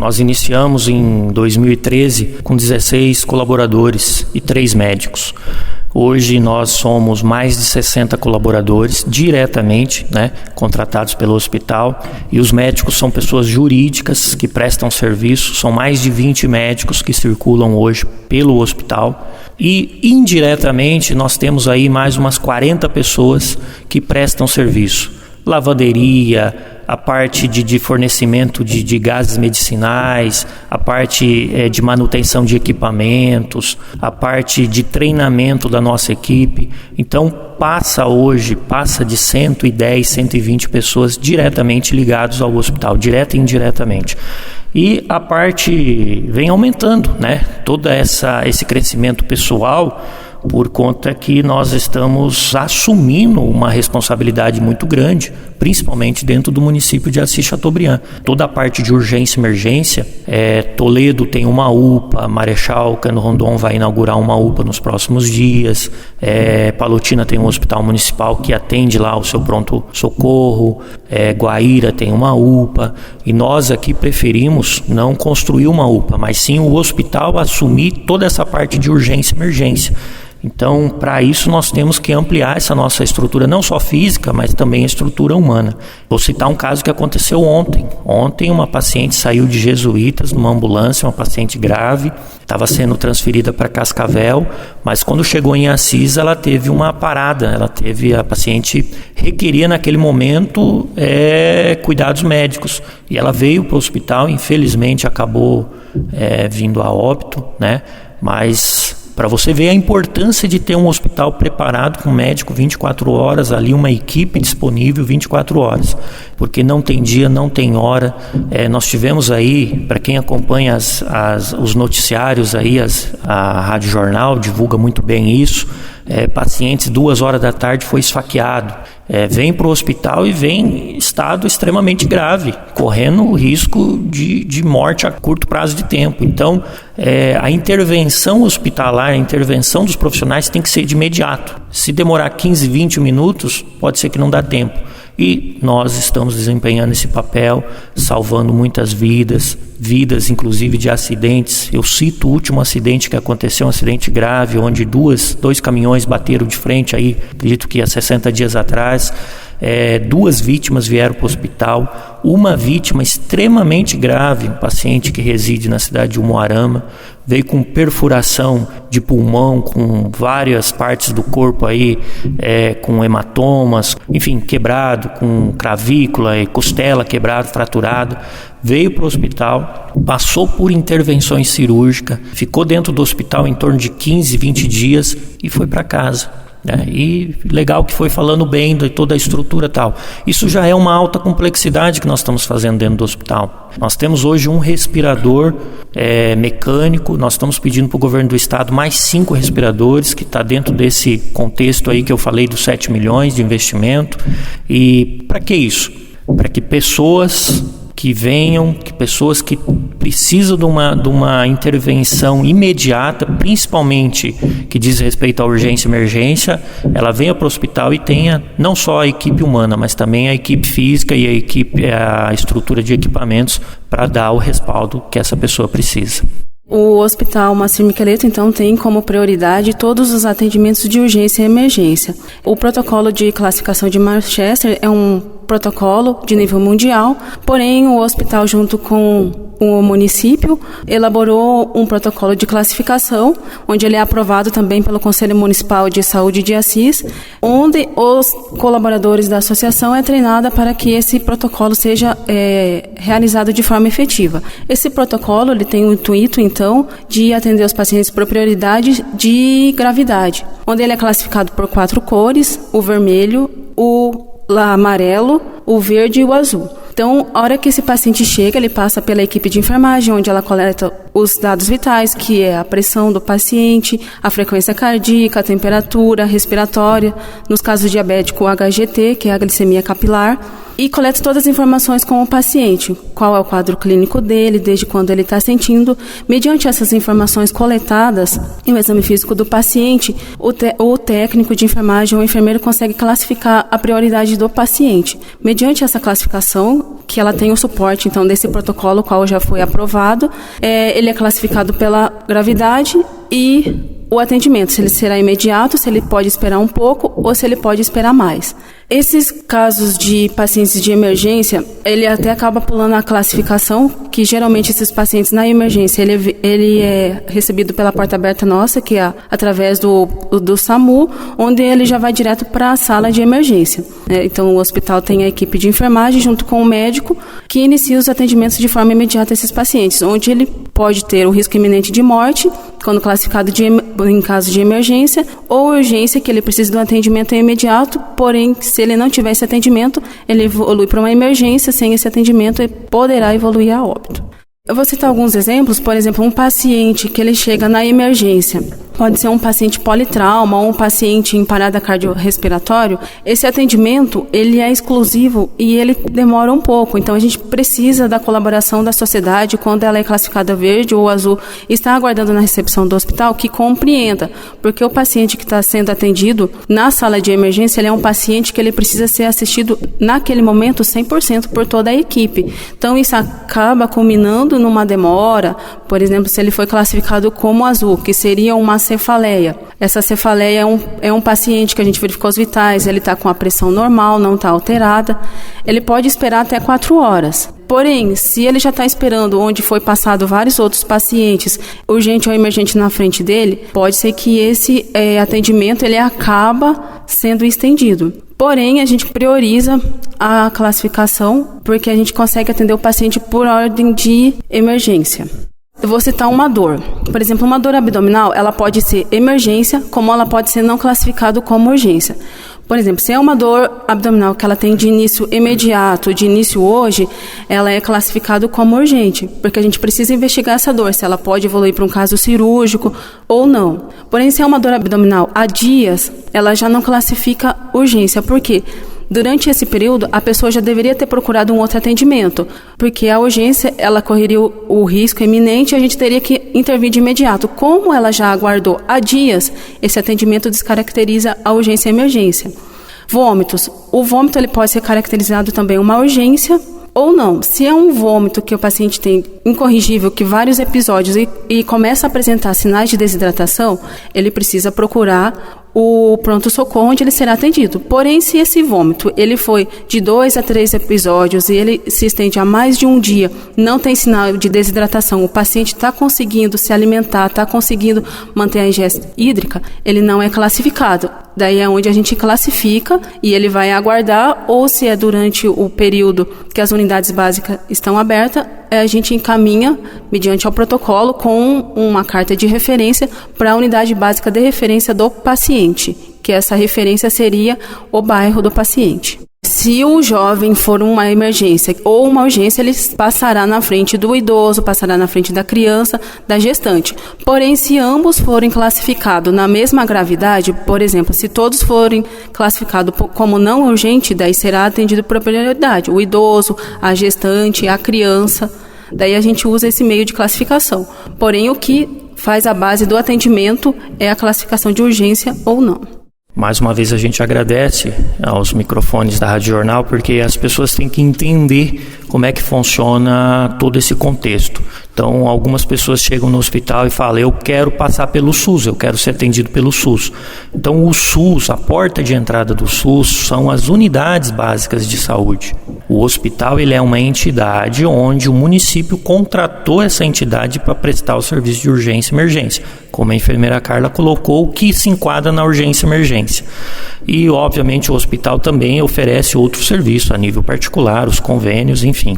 Nós iniciamos em 2013 com 16 colaboradores e 3 médicos. Hoje nós somos mais de 60 colaboradores diretamente, contratados pelo hospital, e os médicos são pessoas jurídicas que prestam serviço. São mais de 20 médicos que circulam hoje pelo hospital, e indiretamente nós temos aí mais umas 40 pessoas que prestam serviço. Lavanderia, a parte de fornecimento de gases medicinais, a parte de manutenção de equipamentos, a parte de treinamento da nossa equipe. Então passa de 110, 120 pessoas diretamente ligadas ao hospital, direta e indiretamente. E a parte vem aumentando, todo esse crescimento pessoal, por conta que nós estamos assumindo uma responsabilidade muito grande, principalmente dentro do município de Assis Chateaubriand. Toda a parte de urgência e emergência, Toledo tem uma UPA, Marechal Cândido Rondon vai inaugurar uma UPA nos próximos dias, Palotina tem um hospital municipal que atende lá o seu pronto-socorro, Guaíra tem uma UPA, e nós aqui preferimos não construir uma UPA, mas sim o hospital assumir toda essa parte de urgência e emergência. Então, para isso, nós temos que ampliar essa nossa estrutura, não só física, mas também a estrutura humana. Vou citar um caso que aconteceu ontem. Ontem, uma paciente saiu de Jesuítas numa ambulância, uma paciente grave, estava sendo transferida para Cascavel, mas quando chegou em Assis, ela teve uma parada. A paciente requeria, naquele momento, cuidados médicos. E ela veio para o hospital, infelizmente, acabou vindo a óbito, mas para você ver a importância de ter um hospital preparado com médico 24 horas, ali uma equipe disponível 24 horas, porque não tem dia, não tem hora. Nós tivemos aí, para quem acompanha os noticiários aí, a Rádio Jornal divulga muito bem isso, pacientes 2 horas da tarde foi esfaqueado, vem para o hospital e vem em estado extremamente grave, correndo o risco de morte a curto prazo de tempo. Então, a intervenção hospitalar, a intervenção dos profissionais tem que ser de imediato. Se demorar 15, 20 minutos, pode ser que não dá tempo. E nós estamos desempenhando esse papel, salvando muitas vidas inclusive de acidentes. Eu cito o último acidente que aconteceu, um acidente grave, onde dois caminhões bateram de frente, aí, acredito que há 60 dias atrás. 2 vítimas vieram para o hospital, uma vítima extremamente grave, um paciente que reside na cidade de Umuarama, veio com perfuração de pulmão, com várias partes do corpo aí, com hematomas, enfim, quebrado, com clavícula e costela quebrado, fraturado. Veio para o hospital, passou por intervenções cirúrgicas, ficou dentro do hospital em torno de 15, 20 dias e foi para casa. E legal que foi falando bem de toda a estrutura e tal. Isso já é uma alta complexidade que nós estamos fazendo dentro do hospital. Nós temos hoje um respirador mecânico, nós estamos pedindo para o governo do estado mais 5 respiradores, que está dentro desse contexto aí que eu falei dos 7 milhões de investimento. E para que isso? Para que pessoas que precisam de uma intervenção imediata, principalmente que diz respeito à urgência e emergência, ela venha para o hospital e tenha não só a equipe humana, mas também a equipe física e a estrutura de equipamentos para dar o respaldo que essa pessoa precisa. O Hospital Moacir Miqueleto, então, tem como prioridade todos os atendimentos de urgência e emergência. O protocolo de classificação de Manchester é um protocolo de nível mundial, porém o hospital, junto com o município, elaborou um protocolo de classificação, onde ele é aprovado também pelo Conselho Municipal de Saúde de Assis, onde os colaboradores da associação é treinada para que esse protocolo seja realizado de forma efetiva. Esse protocolo ele tem o intuito, então, de atender os pacientes por prioridade de gravidade, onde ele é classificado por 4 cores: o vermelho, o amarelo, o verde e o azul. Então, a hora que esse paciente chega, ele passa pela equipe de enfermagem, onde ela coleta os dados vitais, que é a pressão do paciente, a frequência cardíaca, a temperatura respiratória, nos casos diabéticos, o HGT, que é a glicemia capilar. e coleta todas as informações com o paciente. Qual é o quadro clínico dele, desde quando ele está sentindo. Mediante essas informações coletadas em um exame físico do paciente, o técnico de enfermagem ou enfermeiro consegue classificar a prioridade do paciente. Mediante essa classificação, que ela tem o suporte, então, desse protocolo, qual já foi aprovado, ele é classificado pela gravidade e o atendimento, se ele será imediato, se ele pode esperar um pouco ou se ele pode esperar mais. Esses casos de pacientes de emergência, ele até acaba pulando a classificação, que geralmente esses pacientes na emergência, ele é recebido pela porta aberta nossa, que é através do SAMU, onde ele já vai direto para a sala de emergência. Então o hospital tem a equipe de enfermagem junto com o médico, que inicia os atendimentos de forma imediata a esses pacientes, onde ele pode ter o risco iminente de morte, quando classificado em caso de emergência, ou urgência, que ele precisa de um atendimento imediato, porém, se ele não tiver esse atendimento, ele evolui para uma emergência, sem esse atendimento, ele poderá evoluir a óbito. Eu vou citar alguns exemplos, por exemplo, um paciente que ele chega na emergência, pode ser um paciente politrauma ou um paciente em parada cardiorrespiratória. Esse atendimento, ele é exclusivo e ele demora um pouco. Então, a gente precisa da colaboração da sociedade, quando ela é classificada verde ou azul, está aguardando na recepção do hospital, que compreenda. Porque o paciente que está sendo atendido na sala de emergência, ele é um paciente que ele precisa ser assistido naquele momento 100% por toda a equipe. Então, isso acaba culminando numa demora. Por exemplo, se ele foi classificado como azul, que seria uma cefaleia. Essa cefaleia é um paciente que a gente verificou os vitais, ele está com a pressão normal, não está alterada. Ele pode esperar até 4 horas. Porém, se ele já está esperando onde foi passado vários outros pacientes, urgente ou emergente na frente dele, pode ser que esse atendimento ele acaba sendo estendido. Porém, a gente prioriza a classificação porque a gente consegue atender o paciente por ordem de emergência. Eu vou citar uma dor. Por exemplo, uma dor abdominal, ela pode ser emergência, como ela pode ser não classificado como urgência. Por exemplo, se é uma dor abdominal que ela tem de início imediato, de início hoje, ela é classificado como urgente, porque a gente precisa investigar essa dor, se ela pode evoluir para um caso cirúrgico ou não. Porém, se é uma dor abdominal há dias, ela já não classifica urgência. Por quê? Durante esse período, a pessoa já deveria ter procurado um outro atendimento, porque a urgência, ela correria o risco iminente e a gente teria que intervir de imediato. Como ela já aguardou há dias, esse atendimento descaracteriza a urgência e a emergência. Vômitos. O vômito ele pode ser caracterizado também uma urgência ou não. Se é um vômito que o paciente tem incorrigível, que vários episódios e começa a apresentar sinais de desidratação, ele precisa procurar o pronto-socorro onde ele será atendido. Porém, se esse vômito ele foi de 2 a 3 episódios e ele se estende a mais de um dia, não tem sinal de desidratação, o paciente está conseguindo se alimentar, está conseguindo manter a ingesta hídrica, ele não é classificado. Daí é onde a gente classifica e ele vai aguardar, ou se é durante o período que as unidades básicas estão abertas, a gente encaminha, mediante ao protocolo, com uma carta de referência para a unidade básica de referência do paciente, que essa referência seria o bairro do paciente. Se o jovem for uma emergência ou uma urgência, ele passará na frente do idoso, passará na frente da criança, da gestante. Porém, se ambos forem classificados na mesma gravidade, por exemplo, se todos forem classificados como não urgente, daí será atendido por prioridade. O idoso, a gestante, a criança. Daí a gente usa esse meio de classificação. Porém, o que faz a base do atendimento é a classificação de urgência ou não. Mais uma vez a gente agradece aos microfones da Rádio Jornal, porque as pessoas têm que entender como é que funciona todo esse contexto. Então, algumas pessoas chegam no hospital e falam, eu quero passar pelo SUS, eu quero ser atendido pelo SUS. Então, o SUS, a porta de entrada do SUS, são as unidades básicas de saúde. O hospital ele é uma entidade onde o município contratou essa entidade para prestar o serviço de urgência e emergência, como a enfermeira Carla colocou, que se enquadra na urgência e emergência. E, obviamente, o hospital também oferece outros serviços a nível particular, os convênios, enfim.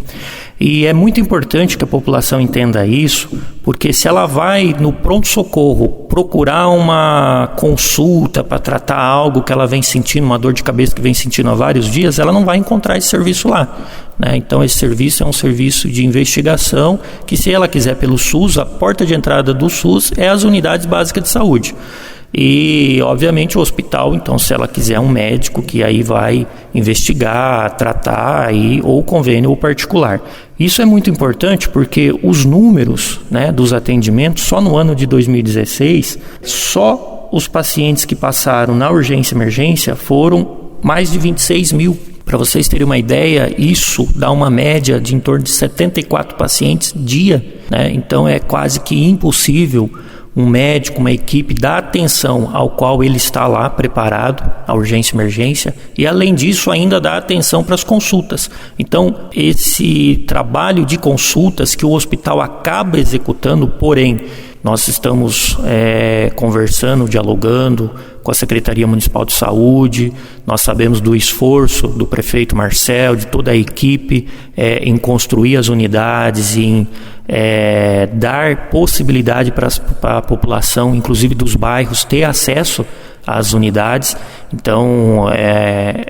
E é muito importante que a população entenda isso, porque se ela vai no pronto-socorro procurar uma consulta para tratar algo que ela vem sentindo, uma dor de cabeça que vem sentindo há vários dias, ela não vai encontrar esse serviço lá, né? Então esse serviço é um serviço de investigação que, se ela quiser pelo SUS, a porta de entrada do SUS é as unidades básicas de saúde. E, obviamente, o hospital, então, se ela quiser um médico, que aí vai investigar, tratar, aí, ou convênio ou particular. Isso é muito importante porque os números, né, dos atendimentos, só no ano de 2016, só os pacientes que passaram na urgência e emergência foram mais de 26 mil. Para vocês terem uma ideia, isso dá uma média de em torno de 74 pacientes dia, né? Então é quase que impossível um médico, uma equipe, dar atenção ao qual ele está lá preparado, a urgência e emergência, e além disso ainda dar atenção para as consultas. Então esse trabalho de consultas que o hospital acaba executando, porém nós estamos conversando, dialogando com a Secretaria Municipal de Saúde, nós sabemos do esforço do prefeito Marcel, de toda a equipe em construir as unidades, em dar possibilidade para a população, inclusive dos bairros, ter acesso às unidades. Então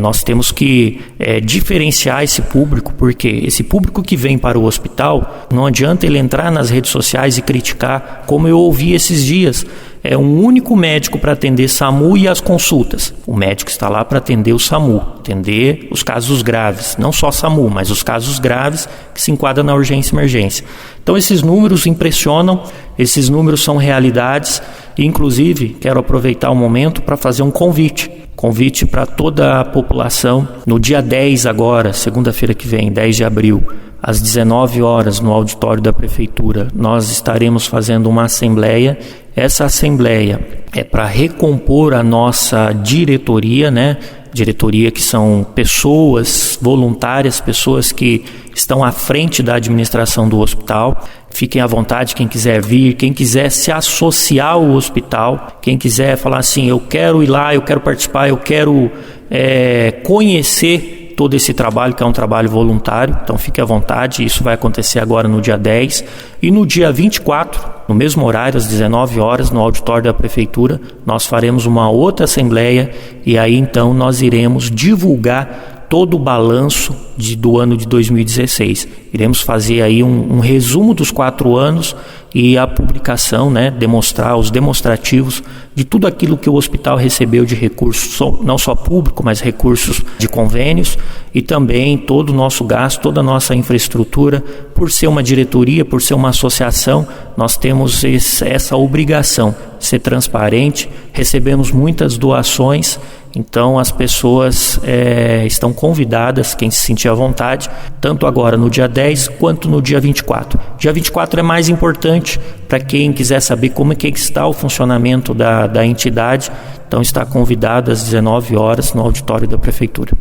nós temos que diferenciar esse público, porque esse público que vem para o hospital, não adianta ele entrar nas redes sociais e criticar, como eu ouvi esses dias. É um único médico para atender SAMU e as consultas. O médico está lá para atender o SAMU, atender os casos graves, não só SAMU, mas os casos graves que se enquadram na urgência e emergência. Então esses números impressionam, esses números são realidades, e inclusive quero aproveitar o momento para fazer um convite para toda a população. No dia 10 agora, segunda-feira que vem, 10 de abril, às 19 horas, no auditório da Prefeitura, nós estaremos fazendo uma assembleia. Essa assembleia é para recompor a nossa diretoria, né? Diretoria que são pessoas voluntárias, pessoas que estão à frente da administração do hospital. Fiquem à vontade, quem quiser vir, quem quiser se associar ao hospital, quem quiser falar assim, eu quero ir lá, eu quero participar, eu quero conhecer todo esse trabalho, que é um trabalho voluntário. Então fique à vontade, isso vai acontecer agora no dia 10 e no dia 24, no mesmo horário, às 19 horas, no auditório da Prefeitura, nós faremos uma outra assembleia e aí então nós iremos divulgar todo o balanço do ano de 2016. Iremos fazer aí um resumo dos 4 anos e a publicação, né, demonstrar os demonstrativos de tudo aquilo que o hospital recebeu de recursos, não só público, mas recursos de convênios, e também todo o nosso gasto, toda a nossa infraestrutura. Por ser uma diretoria, por ser uma associação, nós temos essa obrigação de ser transparente. Recebemos muitas doações, então as pessoas estão convidadas, quem se sentir à vontade, tanto agora no dia 10 quanto no dia 24. Dia 24 é mais importante para quem quiser saber como é que está o funcionamento da entidade. Então está convidado às 19 horas no auditório da Prefeitura.